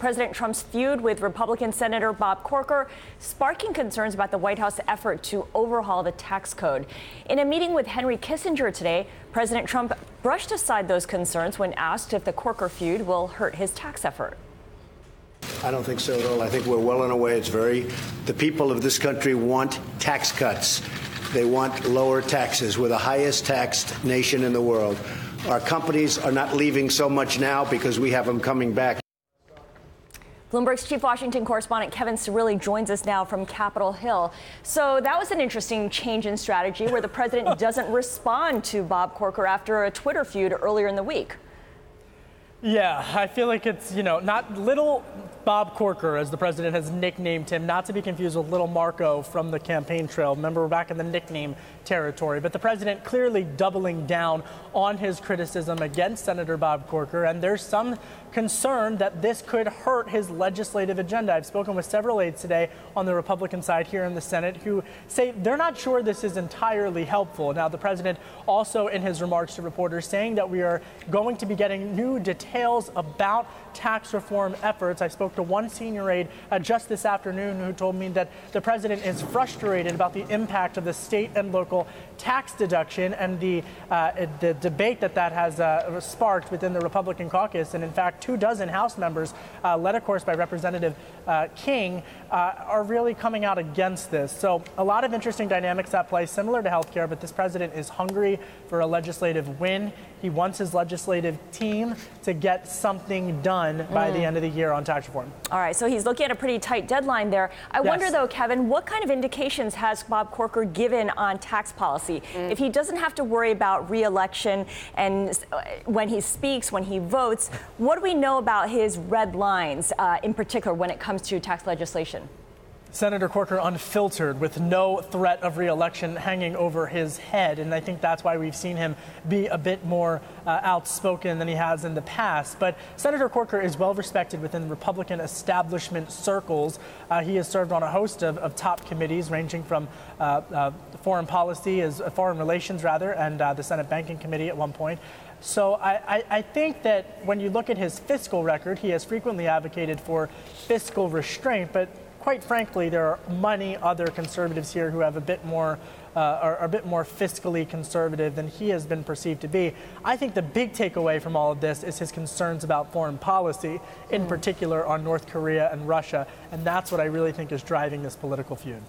President Trump's feud with Republican Senator Bob Corker, sparking concerns about the White House effort to overhaul the tax code. In a meeting with Henry Kissinger today, President Trump brushed aside those concerns when asked if the Corker feud will hurt his tax effort. I don't think so at all. I think we're well on our way. The people of this country want tax cuts. They want lower taxes. We're the highest taxed nation in the world. Our companies are not leaving so much now because we have them coming back. Bloomberg's chief Washington correspondent Kevin Cirilli joins us now from Capitol Hill. So that was an interesting change in strategy where the president doesn't respond to Bob Corker after a Twitter feud earlier in the week. Yeah, I feel like it's, not little Bob Corker, as the president has nicknamed him, not to be confused with little Marco from the campaign trail. Remember, we're back in the nickname territory. But the president clearly doubling down on his criticism against Senator Bob Corker, and there's some concern that this could hurt his legislative agenda. I've spoken with several aides today on the Republican side here in the Senate who say they're not sure this is entirely helpful. Now, the president also in his remarks to reporters saying that we are going to be getting new details about tax reform efforts. I spoke to one senior aide just this afternoon who told me that the president is frustrated about the impact of the state and local tax deduction and the debate that has sparked within the Republican caucus. And in fact, 24 House members, led of course by Representative King, are really coming out against this. So a lot of interesting dynamics at play, similar to healthcare, but this president is hungry for a legislative win. He wants his legislative team to get something done by the end of the year on tax reform. All right, so he's looking at a pretty tight deadline there. I wonder, though, Kevin, what kind of indications has Bob Corker given on tax policy? If he doesn't have to worry about re-election and when he speaks, when he votes, what do we know about his red lines, in particular, when it comes to tax legislation? Senator Corker unfiltered, with no threat of re-election hanging over his head. And I think that's why we've seen him be a bit more outspoken than he has in the past. But Senator Corker is well respected within Republican establishment circles. He has served on a host of top committees, ranging from foreign relations, and the Senate Banking Committee at one point. So I think that when you look at his fiscal record, he has frequently advocated for fiscal restraint, but quite frankly, there are many other conservatives here who have are a bit more fiscally conservative than he has been perceived to be. I think the big takeaway from all of this is his concerns about foreign policy, in particular on North Korea and Russia, and that's what I really think is driving this political feud.